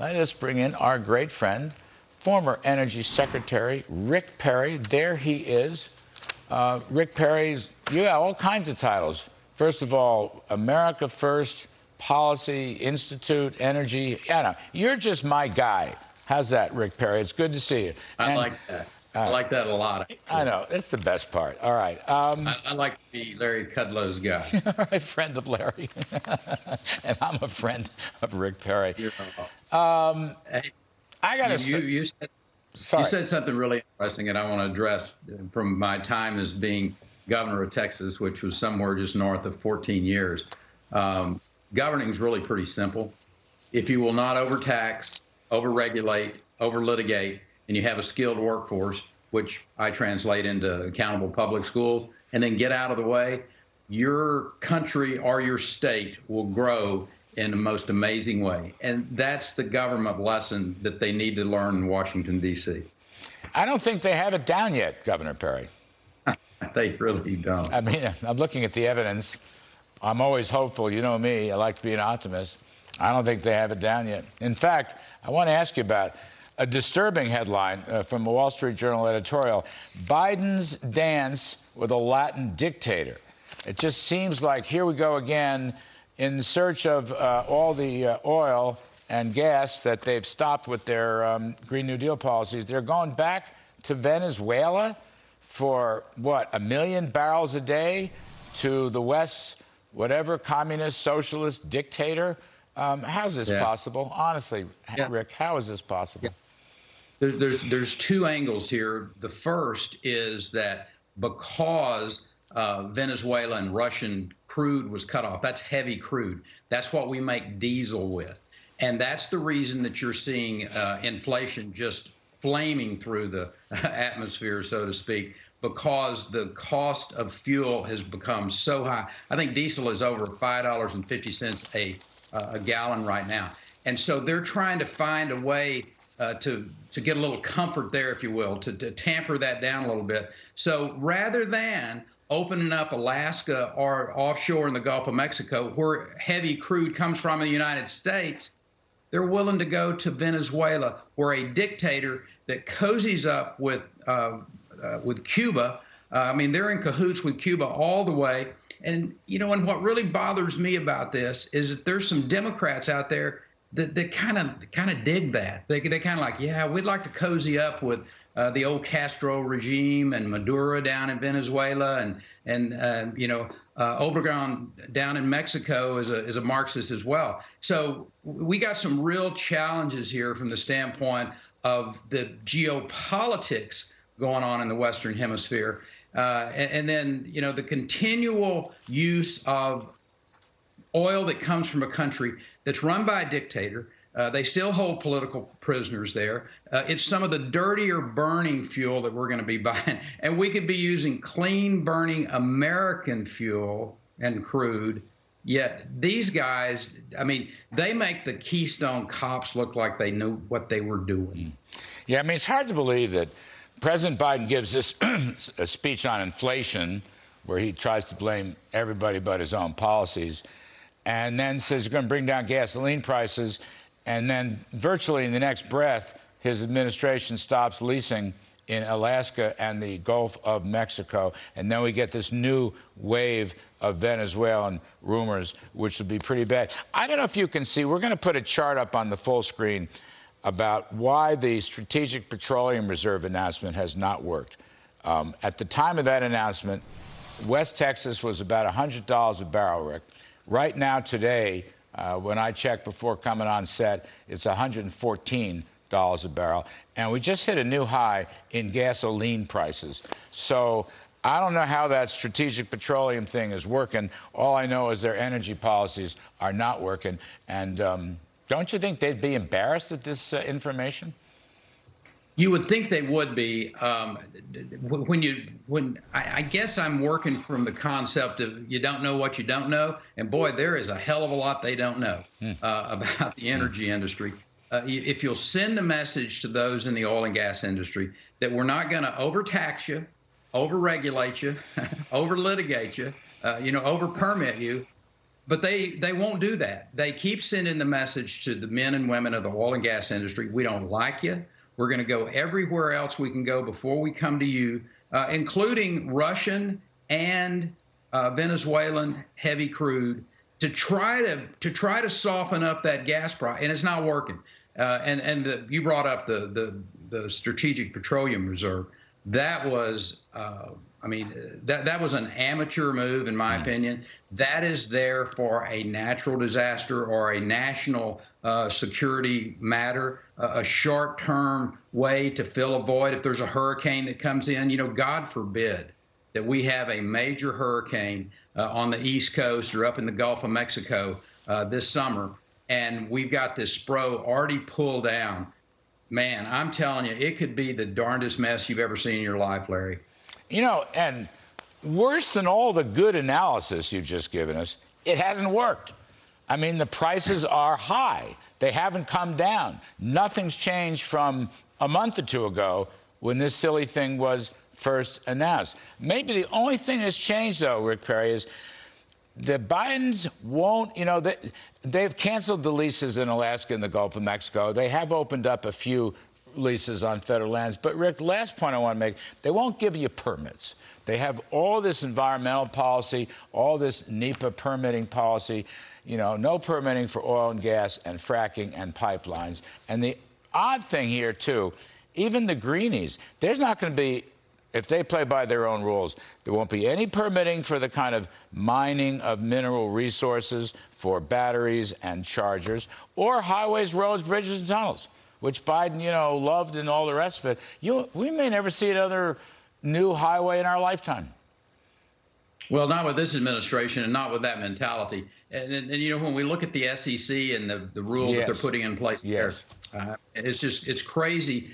let us bring in our great friend, former Energy Secretary Rick Perry. There he is. Rick Perry's, you have all kinds of titles. First of all, America First, Policy Institute, Energy. Yeah, no, you're just my guy. How's that, Rick Perry? It's good to see you. I like that. I like that a lot. I know. It's the best part. All right. I like to be Larry Kudlow's guy. All right, friend of Larry. And I'm a friend of Rick Perry. You're awesome. Hey, I got to you said something really interesting that I want to address from my time as being governor of Texas, which was somewhere just north of 14 years. Governing is really pretty simple. If you will not overtax, overregulate, overlitigate, and you have a skilled workforce, which I translate into accountable public schools, and then get out of the way, your country or your state will grow in the most amazing way. And that's the government lesson that they need to learn in Washington, D.C. I don't think they have it down yet, Governor Perry. They really don't. I mean, I'm looking at the evidence. I'm always hopeful. You know me. I like to be an optimist. I don't think they have it down yet. In fact, I want to ask you about a disturbing headline from a Wall Street Journal editorial: Biden's dance with a Latin dictator. It just seems like here we go again in search of all the oil and gas that they've stopped with their Green New Deal policies. They're going back to Venezuela for, what, 1 million barrels a day to the West's whatever communist, socialist dictator. How's this possible? Honestly, Rick, how is this possible? There's two angles here. The first is that because Venezuela and Russian crude was cut off, that's heavy crude. That's what we make diesel with. And that's the reason that you're seeing inflation just flaming through the atmosphere, so to speak, because the cost of fuel has become so high. I think diesel is over $5.50 a gallon right now. And so they're trying to find a way to get a little comfort there, if you will, to tamper that down a little bit. So rather than opening up Alaska or offshore in the Gulf of Mexico, where heavy crude comes from in the United States, they're willing to go to Venezuela, where a dictator that cozies up with Cuba, I mean, they're in cahoots with Cuba all the way. And, you know, and what really bothers me about this is that there's some Democrats out there that kind of dig that. They kind of like, yeah, we'd like to cozy up with the old Castro regime and Maduro down in Venezuela, and you know, Obrador down in Mexico is a Marxist as well. So we got some real challenges here from the standpoint of the geopolitics going on in the Western Hemisphere, and then, you know, the continual use of oil that comes from a country that's run by a dictator. They still hold political prisoners there. It's some of the dirtier burning fuel that we're going to be buying. And we could be using clean burning American fuel and crude. Yet these guys, I mean, they make the Keystone cops look like they knew what they were doing. Yeah, I mean, it's hard to believe that President Biden gives this a speech on inflation where he tries to blame everybody but his own policies, and then says he's going to bring down gasoline prices, and then virtually in the next breath, his administration stops leasing in Alaska and the Gulf of Mexico, and then we get this new wave of Venezuelan rumors, which would be pretty bad. I don't know if you can see, we're going to put a chart up on the full screen about why the Strategic Petroleum Reserve announcement has not worked. At the time of that announcement, West Texas was about $100 a barrel, Rick. Right now, today, when I checked before coming on set, it's $114 a barrel. And we just hit a new high in gasoline prices. So I don't know how that strategic petroleum thing is working. All I know is their energy policies are not working. And don't you think they'd be embarrassed at this information? You would think they would be. I guess I'm working from the concept of you don't know what you don't know, and boy, there is a hell of a lot they don't know about the energy industry. If you'll send the message to those in the oil and gas industry that we're not going to overtax you, overregulate you, overlitigate you, over permit you, But they won't do that. They keep sending the message to the men and women of the oil and gas industry: we don't like you. We're going to go everywhere else we can go before we come to you, including Russian and Venezuelan heavy crude, to try to soften up that gas price, and it's not working. You brought up the Strategic Petroleum Reserve. That was, that was an amateur move, in my opinion. That is there for a natural disaster or a national security matter, a short-term way to fill a void. If there's a hurricane that comes in, God forbid that we have a major hurricane on the East Coast or up in the Gulf of Mexico this summer, and we've got this Spro already pulled down. Man, I'm telling you, it could be the darndest mess you've ever seen in your life, Larry. And worse than all the good analysis you've just given us, it hasn't worked. I mean, the prices are high. They haven't come down. Nothing's changed from a month or two ago when this silly thing was first announced. Maybe the only thing that's changed, though, Rick Perry, is the Bidens won't, they've canceled the leases in Alaska and the Gulf of Mexico. They have opened up a few leases on federal lands. But, Rick, last point I want to make, they won't give you permits. They have all this environmental policy, all this NEPA permitting policy, no permitting for oil and gas and fracking and pipelines. And the odd thing here, too, even the greenies, there's not going to be, if they play by their own rules, there won't be any permitting for the kind of mining of mineral resources for batteries and chargers, or highways, roads, bridges, and tunnels, which Biden, loved and all the rest of it. We may never see another new highway in our lifetime. Well, not with this administration and not with that mentality. And when we look at the SEC and the rule that they're putting in place there, it's crazy.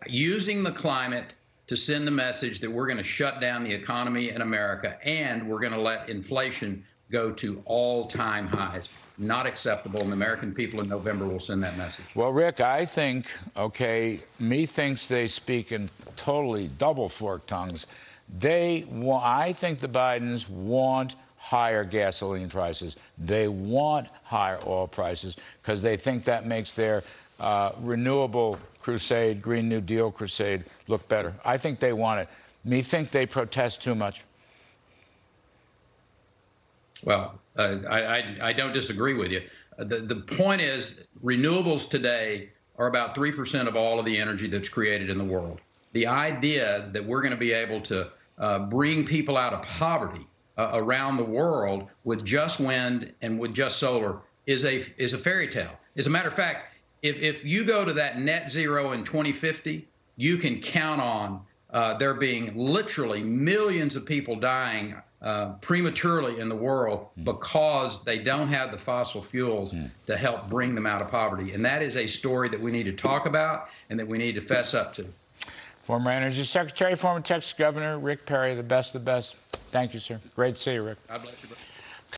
Using the climate to send the message that we're going to shut down the economy in America and we're going to let inflation go to all-time highs. Not acceptable, and the American people in November will send that message. Well, Rick, I think, methinks they speak in totally double-forked tongues. I think the Bidens want higher gasoline prices. They want higher oil prices because they think that makes their renewable crusade, Green New Deal crusade, look better. I think they want it. Methinks they protest too much. Well, I don't disagree with you. The point is, renewables today are about 3% of all of the energy that's created in the world. The idea that we're going to be able to bring people out of poverty around the world with just wind and with just solar is a fairy tale. As a matter of fact, if you go to that net zero in 2050, you can count on there being literally millions of people dying prematurely in the world because they don't have the fossil fuels to help bring them out of poverty. And that is a story that we need to talk about and that we need to fess up to. Former Energy Secretary, former Texas Governor Rick Perry, the best of the best. Thank you, sir. Great to see you, Rick. God bless you, brother.